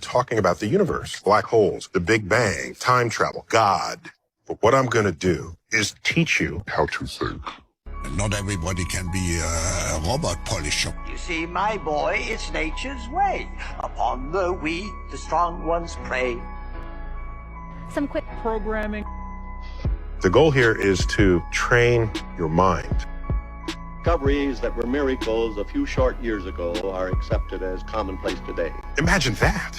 talking about the universe, black holes, the Big Bang, time travel, God. But what I'm going to do is teach you how to think. Not everybody can be a robot polisher. You see, my boy, it's nature's way. Upon the weak, the strong ones prey. Some quick programming. The goal here is to train your mind. Discoveries that were miracles a few short years ago are accepted as commonplace today. Imagine that.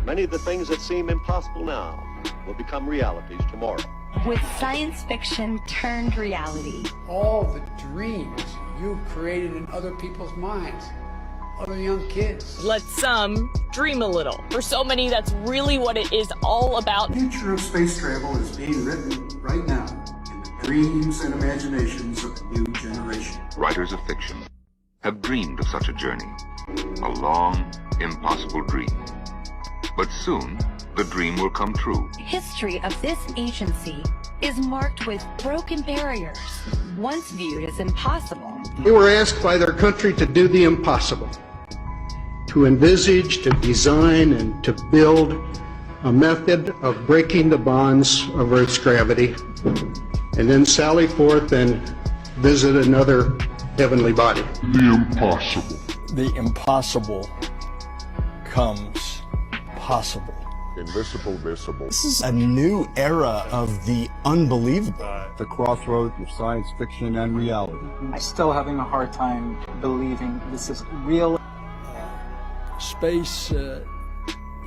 Many of the things that seem impossible now will become realities tomorrow. With science fiction turned reality. All the dreams you created in other people's minds, other young kids. Let some dream a little. For so many, that's really what it is all about. The future of space travel is being written right now in the dreams and imaginations of a new generation. Writers of fiction have dreamed of such a journey, a long, impossible dream. But soon, the dream will come true. History of this agency is marked with broken barriers, once viewed as impossible. They were asked by their country to do the impossible, to envisage, to design, and to build a method of breaking the bonds of Earth's gravity, and then sally forth and visit another heavenly body. The impossible. The impossible comes possible. Invisible, visible. This is a new era of the unbelievable. The crossroads of science fiction and reality. I'm still having a hard time believing this is real. Space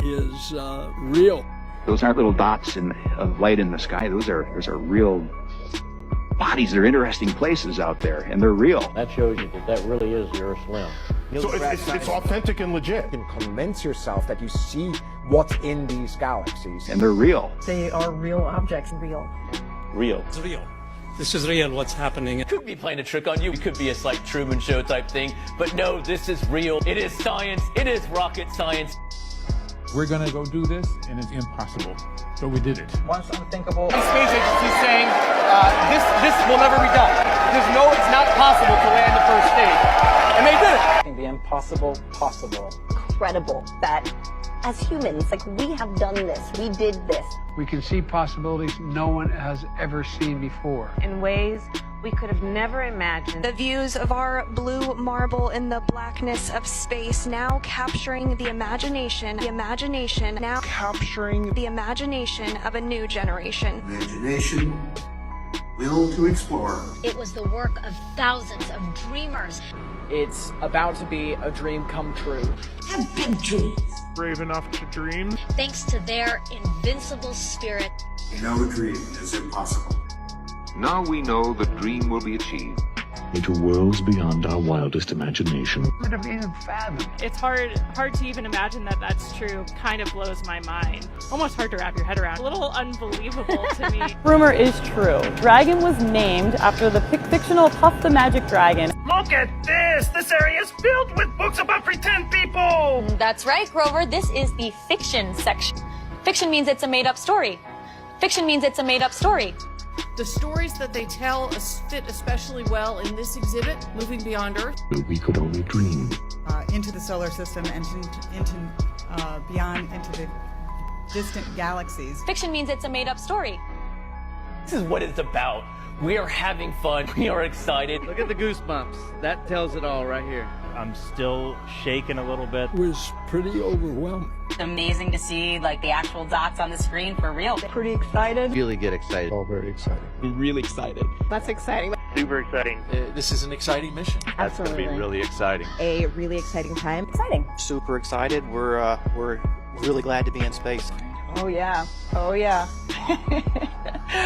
is real. Those aren't little dots of light in the sky. Those are real bodies. They're interesting places out there, and they're real. That shows you that really is your Earth's limb. So it's authentic and legit. You can convince yourself that you see what's in these galaxies. And they're real. They are real objects. Real. Real. It's real. This is real, what's happening. It could be playing a trick on you. It could be a like Truman Show type thing. But no, this is real. It is science. It is rocket science. We're going to go do this, and it's impossible. So we did it. Once unthinkable. The space agency saying this will never be done. Because no, it's not possible to land the first stage. And they did it. The impossible possible. Incredible that as humans, we have done this. We did this. We can see possibilities no one has ever seen before. In ways we could have never imagined. The views of our blue marble in the blackness of space, now capturing the imagination now capturing the imagination of a new generation. Imagination, will to explore. It was the work of thousands of dreamers. It's about to be a dream come true. Have big dreams. Brave enough to dream. Thanks to their invincible spirit. No dream is impossible. Now we know the dream will be achieved. Into worlds beyond our wildest imagination. Could have even fathomed. It's hard to even imagine that that's true. Kind of blows my mind. Almost hard to wrap your head around. A little unbelievable to me. Rumor is true. Dragon was named after the fictional Puff the Magic Dragon. Look at this! This area is filled with books about pretend people! That's right, Grover. This is the fiction section. Fiction means it's a made-up story. Fiction means it's a made-up story. The stories that they tell fit especially well in this exhibit, Moving Beyond Earth. We could only dream. Into the solar system and beyond into the distant galaxies. Fiction means it's a made-up story. This is what it's about. We are having fun. We are excited. Look at the goosebumps. That tells it all right here. I'm still shaking a little bit. It was pretty overwhelming. Amazing to see the actual dots on the screen for real. Pretty excited. Really get excited. All very exciting. Be really excited. That's exciting. Super exciting. This is an exciting mission. That's going to be really exciting. A really exciting time. Exciting. Super excited. We're really glad to be in space. Oh yeah. Oh yeah.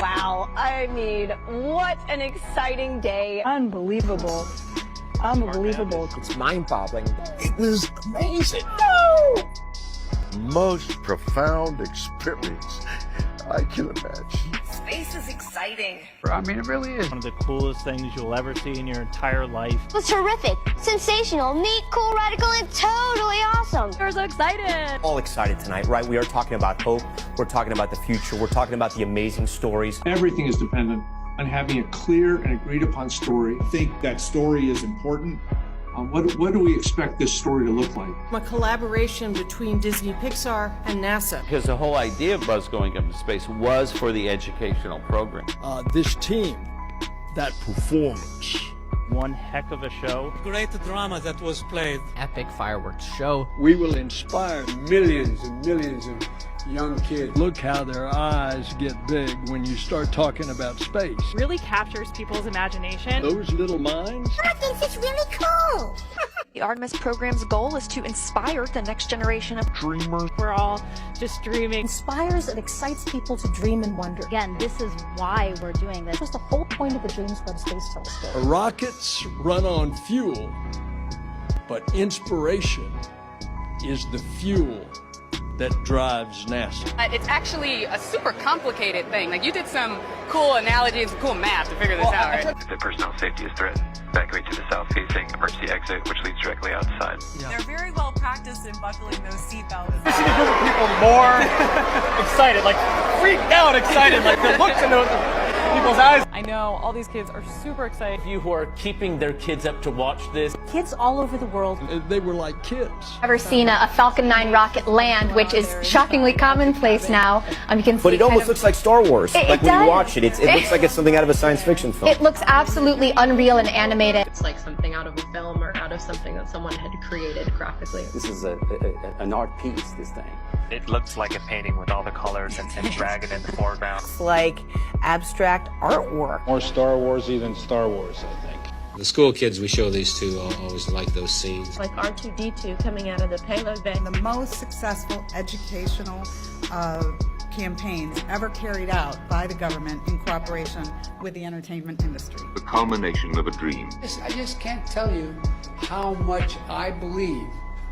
Wow. I mean, what an exciting day. Unbelievable. Unbelievable. It's mind-boggling. It was amazing. No! Most profound experience I can imagine. Space is exciting. I mean, it really is. One of the coolest things you'll ever see in your entire life. It was terrific, sensational, neat, cool, radical, and totally awesome. We're so excited. All excited tonight, right? We are talking about hope. We're talking about the future. We're talking about the amazing stories. Everything is dependent on having a clear and agreed upon story. I think that story is important. What do we expect this story to look like? A collaboration between Disney Pixar and NASA. Because the whole idea of Buzz going up into space was for the educational program. This team, that performance. One heck of a show. Great drama that was played. Epic fireworks show. We will inspire millions and millions of young kids. Look how their eyes get big when you start talking about space. Really captures people's imagination. Those little minds. I think it's really cool. The Artemis program's goal is to inspire the next generation of dreamers. We're all just dreaming. Inspires and excites people to dream and wonder. Again, this is why we're doing this. That was the whole point of the James Webb Space Telescope. Rockets run on fuel, but inspiration is the fuel that drives NASA. It's actually a super complicated thing. Like, you did some cool analogy and some cool math to figure this out, right? If the personnel safety is threatened, evacuate to the south-facing emergency exit, which leads directly outside. They're very well practiced in buckling those seatbelts. I see the group of people more excited, like freaked out excited, like the looks in those people's eyes. I know all these kids are super excited. You who are keeping their kids up to watch this. Kids all over the world. They were like kids. Ever seen a Falcon 9 rocket land, which is shockingly commonplace now. You can see But it almost looks like Star Wars. Like when you watch it, it looks like it's something out of a science fiction film. It looks absolutely unreal and animated. It's like something out of a film or out of something that someone had created graphically. This is an art piece, this thing. It looks like a painting with all the colors and dragon in the foreground. It's like abstract artwork. More Star Warsy than Star Wars, I think. The school kids we show these to always like those scenes. Like R2-D2 coming out of the payload bay. The most successful educational campaigns ever carried out by the government in cooperation with the entertainment industry. The culmination of a dream. I just can't tell you how much I believe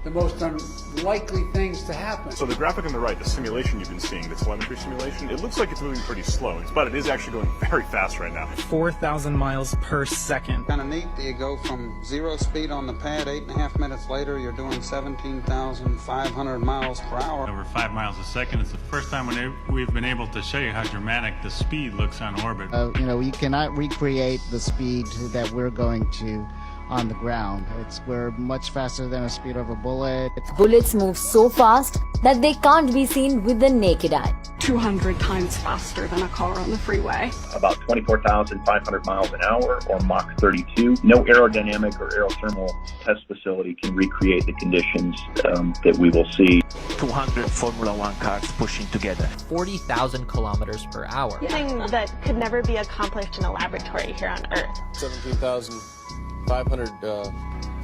the most unlikely things to happen. So the graphic on the right, the simulation you've been seeing, the telemetry simulation, it looks like it's moving pretty slow, but it is actually going very fast right now. 4,000 miles per second. Kind of neat. You go from 0 speed on the pad, 8.5 minutes later, you're doing 17,500 miles per hour. Over 5 miles a second. It's the first time we've been able to show you how dramatic the speed looks on orbit. You cannot recreate the speed that we're going to on the ground. We're much faster than the speed of a bullet. Bullets move so fast that they can't be seen with the naked eye. 200 times faster than a car on the freeway. About 24,500 miles an hour, or Mach 32. No aerodynamic or aerothermal test facility can recreate the conditions that we will see. 200 Formula One cars pushing together. 40,000 kilometers per hour. Something that could never be accomplished in a laboratory here on Earth. 17,500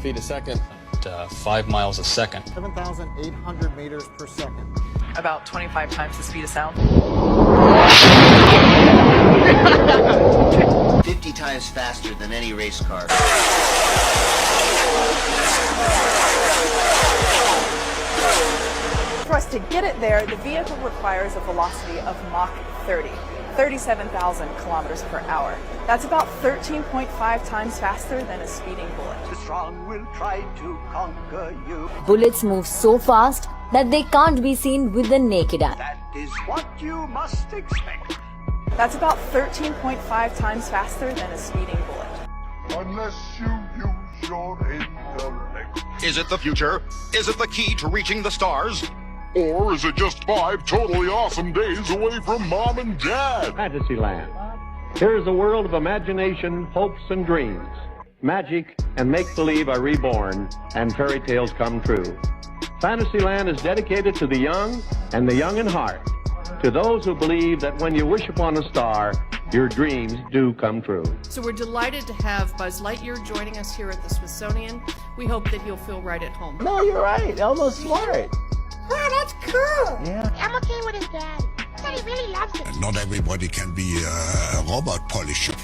feet a second. 5 miles a second. 7,800 meters per second. About 25 times the speed of sound. 50 times faster than any race car. For us to get it there, the vehicle requires a velocity of Mach 30. 37,000 kilometers per hour. That's about 13.5 times faster than a speeding bullet. The strong will try to conquer you. Bullets move so fast that they can't be seen with the naked eye. That is what you must expect. That's about 13.5 times faster than a speeding bullet. Unless you use your intellect. Is it the future? Is it the key to reaching the stars? Or is it just 5 totally awesome days away from mom and dad? Fantasyland. Here is a world of imagination, hopes, and dreams. Magic and make-believe are reborn, and fairy tales come true. Fantasyland is dedicated to the young and the young in heart, to those who believe that when you wish upon a star, your dreams do come true. So we're delighted to have Buzz Lightyear joining us here at the Smithsonian. We hope that he'll feel right at home. No, you're right. Elmo's smart. Wow, that's cool. Yeah. Elmo came with his dad. He said he really loves it. Not everybody can be a robot polisher.